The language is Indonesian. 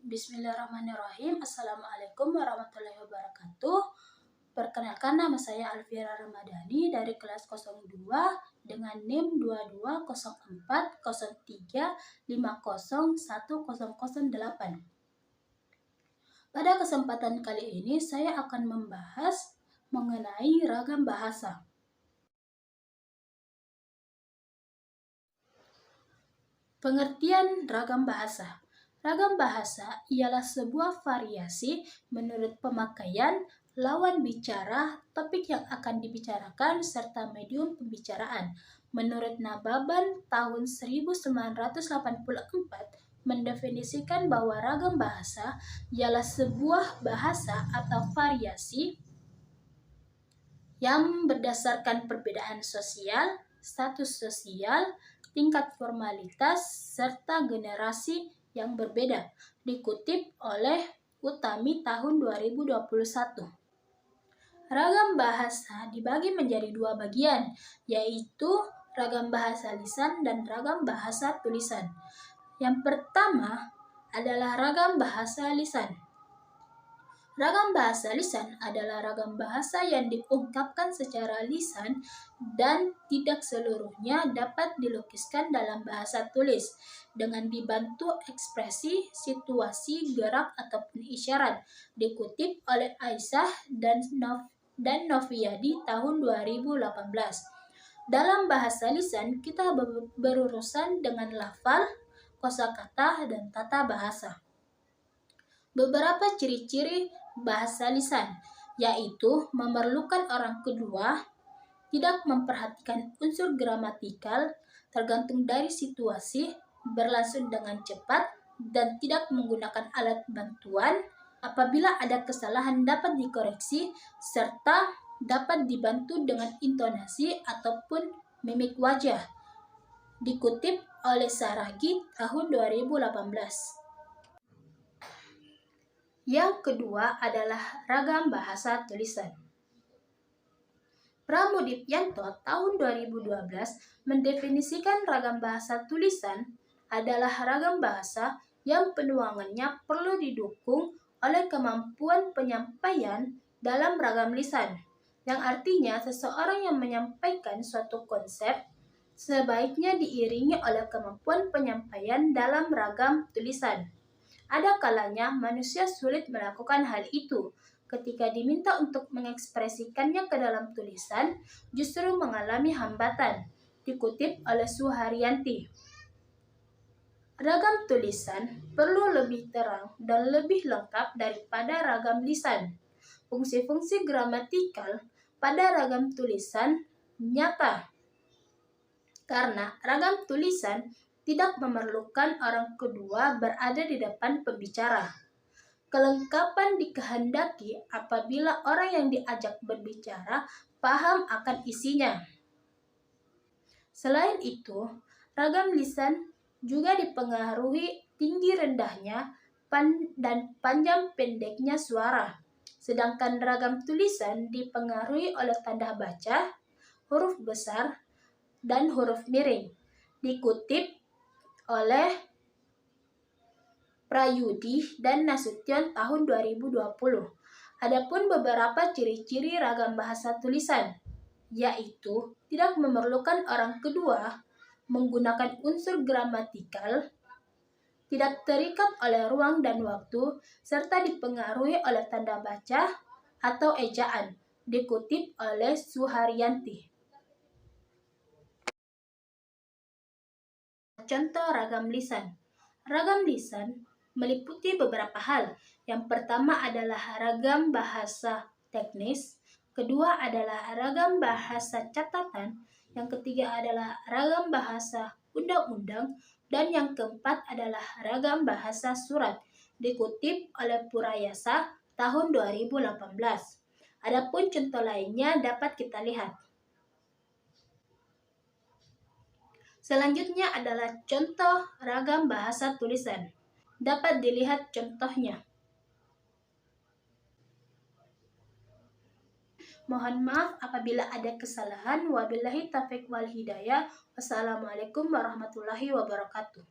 Bismillahirrahmanirrahim. Assalamualaikum warahmatullahi wabarakatuh. Perkenalkan, nama saya Alfiera Ramadhani dari kelas 02 dengan NIM 220403501008. Pada kesempatan kali ini saya akan membahas mengenai ragam bahasa. Pengertian ragam bahasa. Ragam bahasa ialah sebuah variasi menurut pemakaian, lawan bicara, topik yang akan dibicarakan, serta medium pembicaraan. Menurut Nababan tahun 1984, mendefinisikan bahwa ragam bahasa ialah sebuah bahasa atau variasi yang berdasarkan perbedaan sosial, status sosial, tingkat formalitas, serta generasi yang berbeda, dikutip oleh Utami tahun 2021. Ragam bahasa dibagi menjadi dua bagian, yaitu ragam bahasa lisan dan ragam bahasa tulisan. Yang pertama adalah ragam bahasa lisan. Ragam bahasa lisan adalah ragam bahasa yang diungkapkan secara lisan dan tidak seluruhnya dapat dilukiskan dalam bahasa tulis dengan dibantu ekspresi, situasi, gerak, ataupun isyarat, dikutip oleh Aisyah dan Noviyadi tahun 2018. Dalam bahasa lisan, kita berurusan dengan lafal, kosakata, dan tata bahasa. Beberapa ciri-ciri bahasa lisan, yaitu memerlukan orang kedua, tidak memperhatikan unsur gramatikal, tergantung dari situasi, berlangsung dengan cepat, dan tidak menggunakan alat bantuan. Apabila ada kesalahan dapat dikoreksi, serta dapat dibantu dengan intonasi ataupun mimik wajah. Dikutip oleh Saragi tahun 2018. Yang kedua adalah ragam bahasa tulisan. Pramudipyanto tahun 2012 mendefinisikan ragam bahasa tulisan adalah ragam bahasa yang penuangannya perlu didukung oleh kemampuan penyampaian dalam ragam lisan, yang artinya seseorang yang menyampaikan suatu konsep sebaiknya diiringi oleh kemampuan penyampaian dalam ragam tulisan. Ada kalanya manusia sulit melakukan hal itu. Ketika diminta untuk mengekspresikannya ke dalam tulisan, justru mengalami hambatan. Dikutip oleh Suharyanti. Ragam tulisan perlu lebih terang dan lebih lengkap daripada ragam lisan. Fungsi-fungsi gramatikal pada ragam tulisan nyata, karena ragam tulisan tidak memerlukan orang kedua berada di depan pembicara. Kelengkapan dikehendaki apabila orang yang diajak berbicara paham akan isinya. Selain itu, ragam lisan juga dipengaruhi tinggi rendahnya dan panjang pendeknya suara. Sedangkan ragam tulisan dipengaruhi oleh tanda baca, huruf besar, dan huruf miring. Dikutip oleh Prayudi dan Nasution tahun 2020. Adapun beberapa ciri-ciri ragam bahasa tulisan, yaitu tidak memerlukan orang kedua, menggunakan unsur gramatikal, tidak terikat oleh ruang dan waktu, serta dipengaruhi oleh tanda baca atau ejaan, dikutip oleh Suharyanti. Contoh ragam lisan. Ragam lisan meliputi beberapa hal. Yang pertama adalah ragam bahasa teknis, kedua adalah ragam bahasa catatan, yang ketiga adalah ragam bahasa undang-undang, dan yang keempat adalah ragam bahasa surat, dikutip oleh Purayasa tahun 2018. Adapun contoh lainnya dapat kita lihat. Selanjutnya adalah contoh ragam bahasa tulisan. Dapat dilihat contohnya. Mohon maaf apabila ada kesalahan. Wabillahi taufiq wal hidayah. Wassalamualaikum warahmatullahi wabarakatuh.